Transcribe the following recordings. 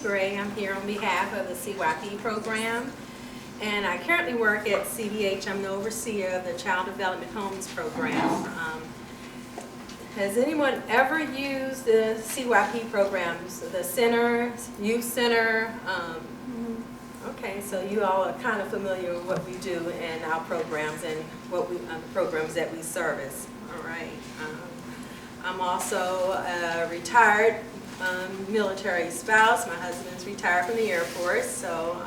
Gray. I'm here on behalf of the CYP program, and I currently work at CDH. I'm the overseer of the Child Development Homes program. Has anyone ever used the CYP programs, the center, youth center? Okay, so you all are kind of familiar with what we do in our programs and what we programs that we service. All right. I'm also a retired military spouse. My husband's retired from the Air Force, so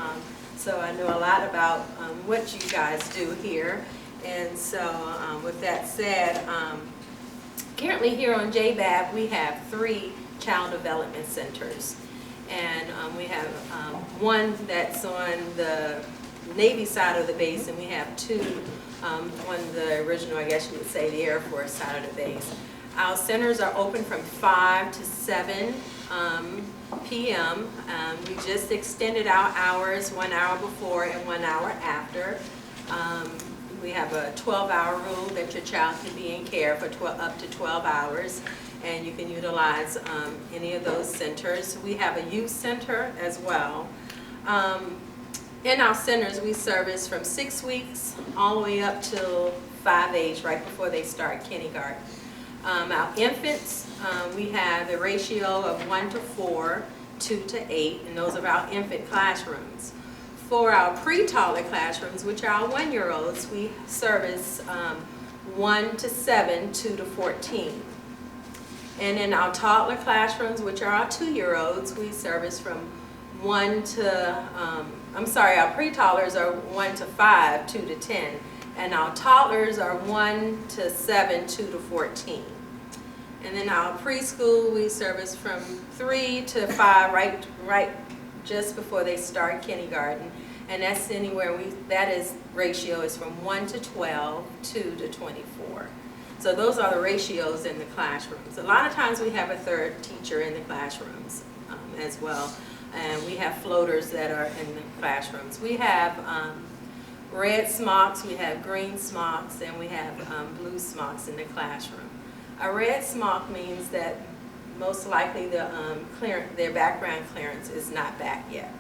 I know a lot about what you guys do here. And so with that said, currently here on JBAB we have 3 child development centers. And we have one that's on the Navy side of the base, and we have 2 on the original, I guess you would say, the Air Force side of the base. Our centers are open from 5 to 7 p.m. We just extended our hours 1 hour before and 1 hour after. We have a 12-hour rule that your child can be in care for up to 12 hours, and you can utilize any of those centers. We have a youth center as well. In our centers, we service from 6 weeks all the way up till 5 age, right before they start kindergarten. Our infants, we have a ratio of 1 to 4, 2 to 8, and those are our infant classrooms. For our pre-toddler classrooms, which are our 1-year-olds, we service 1 to 7, 2 to 14. And in our toddler classrooms, which are our 2-year-olds, we service from 1 to, our pre-toddlers are 1 to 5, 2 to 10. And our toddlers are 1 to 7, 2 to 14. And then our preschool, we service from 3 to 5, right just before they start kindergarten. And that's anywhere, ratio is from 1 to 12, 2 to 24. So those are the ratios in the classrooms. A lot of times we have a third teacher in the classrooms as well. And we have floaters that are in the classrooms. We have red smocks, we have green smocks, and we have blue smocks in the classroom. A red smock means that most likely their background clearance is not back yet.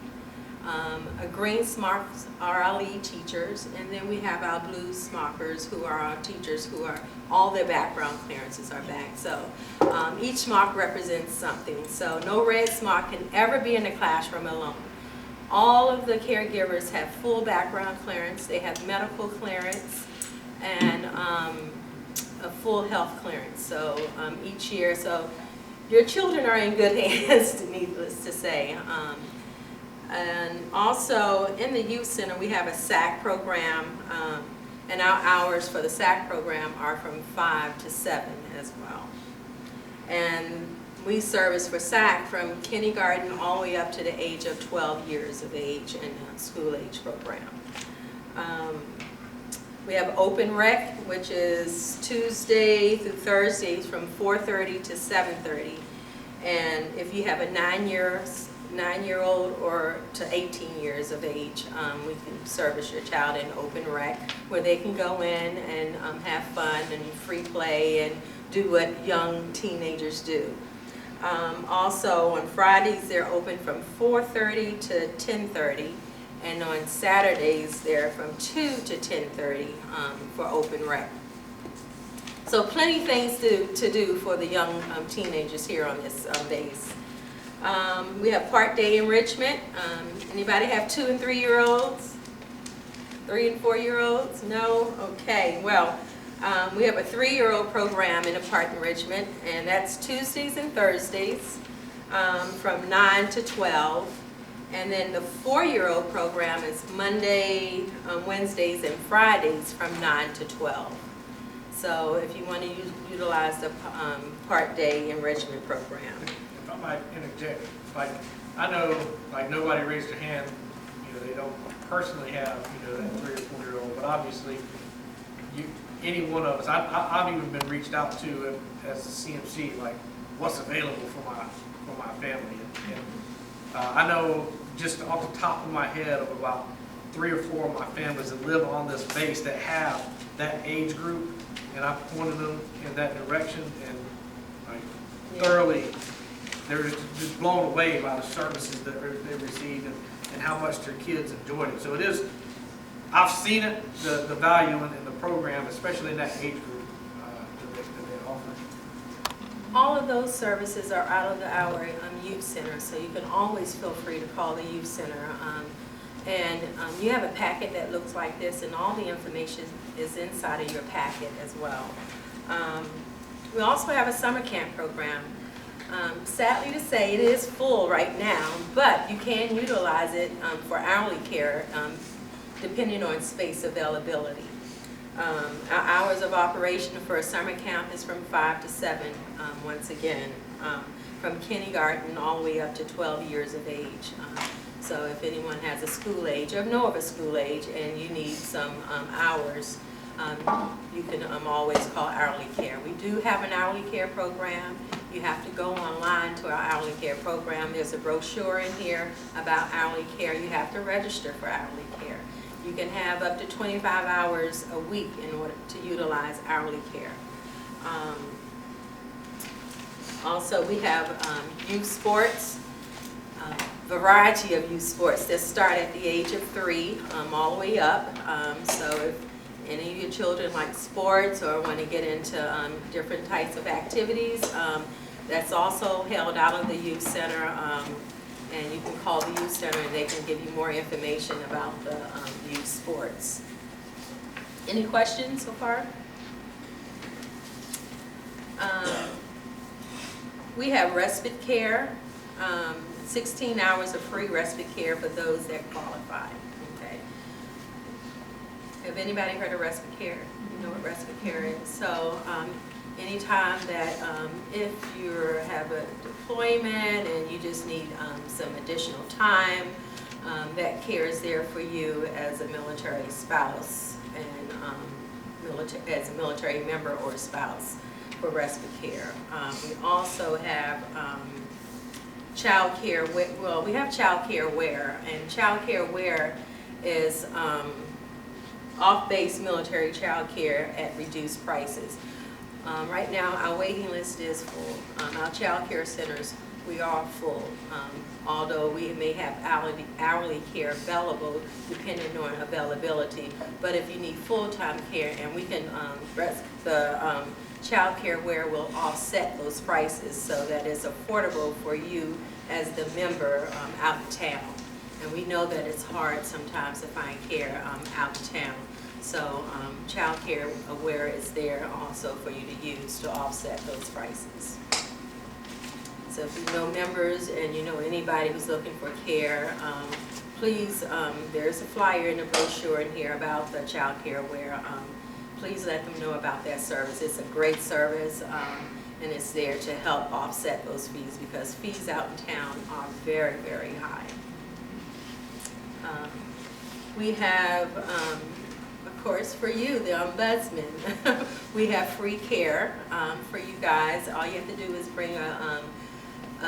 A green smock are our lead teachers, and then we have our blue smockers, who are our teachers who are all their background clearances are back. So each smock represents something. So no red smock can ever be in the classroom alone. All of the caregivers have full background clearance, they have medical clearance, and a full health clearance. So each year, so your children are in good hands, needless to say. And also in the youth center, we have a SAC program, and our hours for the SAC program are from 5 to 7 as well. And we service for SAC from kindergarten all the way up to the age of 12 years of age in a school age program. We have open rec, which is Tuesday through Thursdays from 4:30 to 7:30. And if you have a 9-year-old or to 18 years of age, we can service your child in open rec, where they can go in and have fun and free play and do what young teenagers do. Also on Fridays they're open from 4:30 to 10:30, and on Saturdays they're from 2 to 10:30 for open rec. So plenty of things to do for the young teenagers here on this base. We have part day enrichment. Anybody have 2- and 3-year-olds? 3- and 4-year-olds? No? Okay, well, we have a 3-year-old program in a part enrichment, and that's Tuesdays and Thursdays from 9 to 12. And then the 4-year-old program is Monday, Wednesdays, and Fridays from 9 to 12. So if you want to utilize the part day enrichment program. If I might interject, I know nobody raised their hand, they don't personally have, that 3- or 4-year-old, but obviously any one of us, I've even been reached out to as a CMC, like what's available for my family. And I know just off the top of my head of about 3 or 4 of my families that live on this base that have that age group, and I've pointed them in that direction and thoroughly they're just blown away by the services that they received and how much their kids enjoyed it. So it is, I've seen it, the value in the program, especially in that age group that they offer. All of those services are out of our youth center, so you can always feel free to call the youth center. You have a packet that looks like this, and all the information is inside of your packet as well. We also have a summer camp program. Sadly to say, it is full right now, but you can utilize it for hourly care depending on space availability. Our hours of operation for a summer camp is from 5 to 7, once again, from kindergarten all the way up to 12 years of age. So if anyone has a school age or know of a school age and you need some hours, you can always call hourly care. We do have an hourly care program. You have to go online to our hourly care program. There's a brochure in here about hourly care. You have to register for hourly care. You can have up to 25 hours a week in order to utilize hourly care. Also, we have youth sports, variety of youth sports that start at the age of 3 all the way up. So if any of your children like sports or want to get into different types of activities, that's also held out of the youth center. And you can call the youth center and they can give you more information about the youth sports. Any questions so far? We have respite care, 16 hours of free respite care for those that qualify. Okay. Have anybody heard of respite care? You know what respite care is? So anytime that if you have a deployment and you just need some additional time, that care is there for you as a military spouse and as a military member or spouse for respite care. We also have child care. Well, we have child care wear, and child care wear is off-base military child care at reduced prices. Right now, our waiting list is full. Our child care centers, we are full, although we may have hourly care available depending on availability. But if you need full-time care, and we can, the child care wear will offset those prices so that it's affordable for you as the member out of town. And we know that it's hard sometimes to find care out of town. So child care aware is there also for you to use to offset those prices. So if you know members and you know anybody who's looking for care, please, there's a flyer in the brochure in here about the child care aware. Please let them know about that service. It's a great service and it's there to help offset those fees because fees out in town are very, very high. We have of course, for you, the Ombudsman, we have free care for you guys. All you have to do is bring a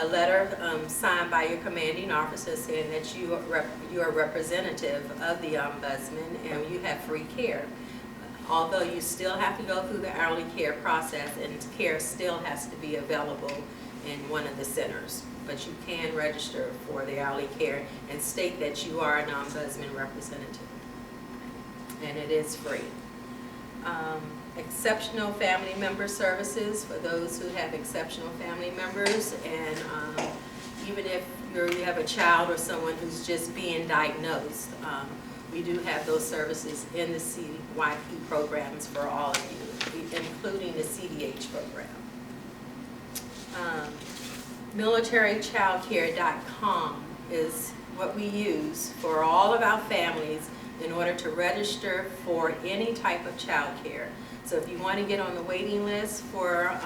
letter signed by your commanding officer saying that you are a representative of the Ombudsman and you have free care. Although you still have to go through the hourly care process and care still has to be available in one of the centers. But you can register for the hourly care and state that you are an Ombudsman representative. And it is free. Exceptional family member services for those who have exceptional family members, and even if you have a child or someone who's just being diagnosed, we do have those services in the CYP programs for all of you, including the CDH program. MilitaryChildCare.com is what we use for all of our families in order to register for any type of child care. So if you want to get on the waiting list for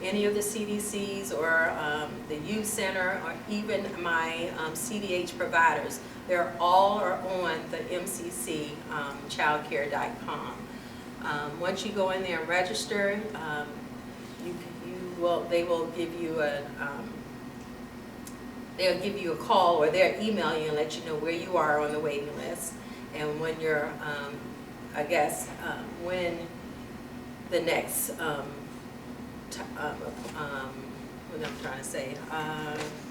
any of the CDCs or the youth center or even my CDH providers, they're all are on the MCC childcare.com. Once you go in there and register, they will give you they'll give you a call or they'll email you and let you know where you are on the waiting list. And when you're, when the next, what I'm trying to say.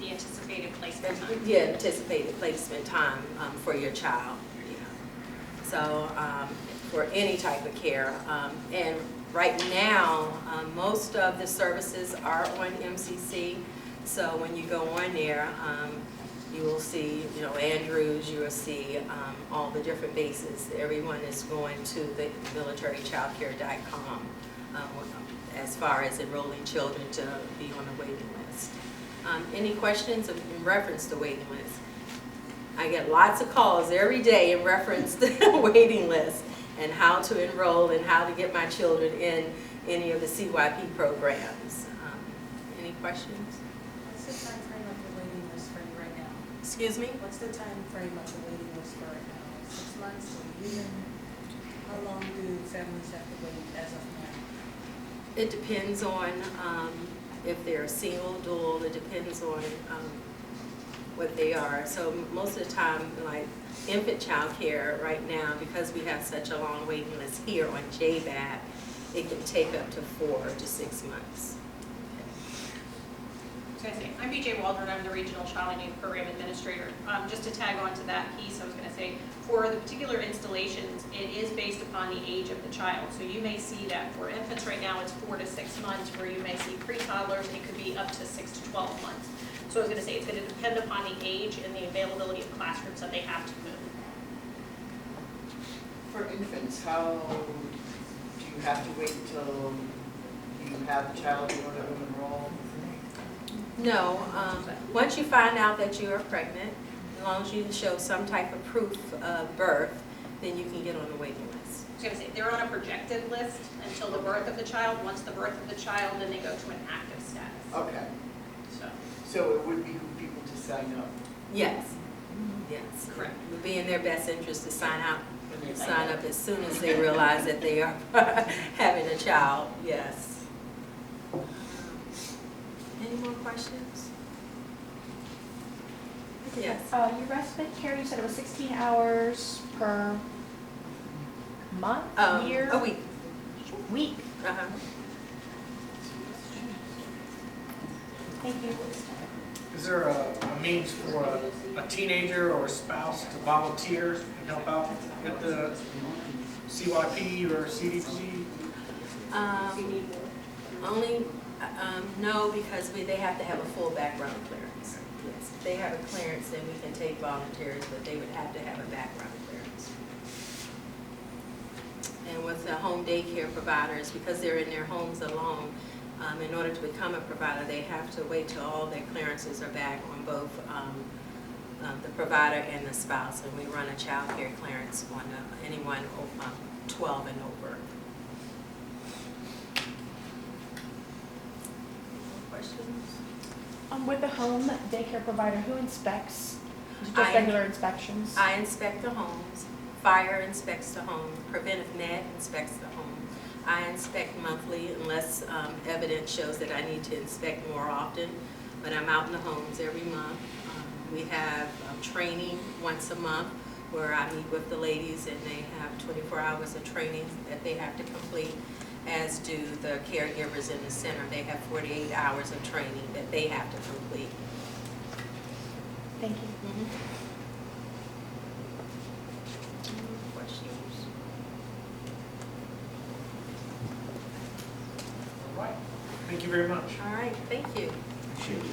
The anticipated placement time. Yeah, anticipated placement time for your child. Yeah. So for any type of care. And right now, most of the services are on MCC. So when you go on there, you will see, you know, Andrews, you will see all the different bases. Everyone is going to the militarychildcare.com as far as enrolling children to be on the waiting list. Any questions in reference to waiting list? I get lots of calls every day in reference to the waiting list and how to enroll and how to get my children in any of the CYP programs. Any questions? What's the time frame of the waiting list for right now? Excuse me? What's the time frame of the waiting list for right now? 6 months, a year? How long do families have to wait as of now? It depends on if they're single, dual, it depends on what they are. So most of the time, like infant child care right now, because we have such a long waiting list here on JBAP, it can take up to 4 to 6 months. I was going to say, I'm BJ Waldron, I'm the Regional Child and Youth Program Administrator. Just to tag on to that piece, I was going to say, for the particular installations, it is based upon the age of the child. So you may see that for infants right now, it's 4 to 6 months, where you may see pre-toddlers, it could be up to 6 to 12 months. So I was going to say, it's going to depend upon the age and the availability of classrooms that they have to move. For infants, how do you have to wait until you have the child in order to enroll? No, once you find out that you are pregnant, as long as you show some type of proof of birth, then you can get on the waiting list. I was going to say, they're on a projected list until the birth of the child. Once the birth of the child, then they go to an active status. Okay, So, so it would behoove people to sign up. Yes, yes. correct. It would be in their best interest to sign up When as soon as they realize that they are having a child, yes. Any more questions? Yes. Your respite care, you said it was 16 hours per month, year? A week. Week. Uh-huh. Thank you. Is there a means for a teenager or a spouse to volunteer and help out at the CYP or CDC? Only, no, because they have to have a full background clearance. Yes, if they have a clearance, then we can take volunteers, but they would have to have a background clearance. And with the home daycare providers, because they're in their homes alone, in order to become a provider, they have to wait till all their clearances are back on both the provider and the spouse. And we run a child care clearance on anyone 12 and over. Questions? With the home daycare provider, who inspects? Just I- regular inspections? I inspect the homes, fire inspects the home, preventive med inspects the home. I inspect monthly unless evidence shows that I need to inspect more often, but I'm out in the homes every month. We have training once a month where I meet with the ladies and they have 24 hours of training that they have to complete, as do the caregivers in the center. They have 48 hours of training that they have to complete. Thank you. Questions? All right, thank you very much. All right, thank you. Appreciate it.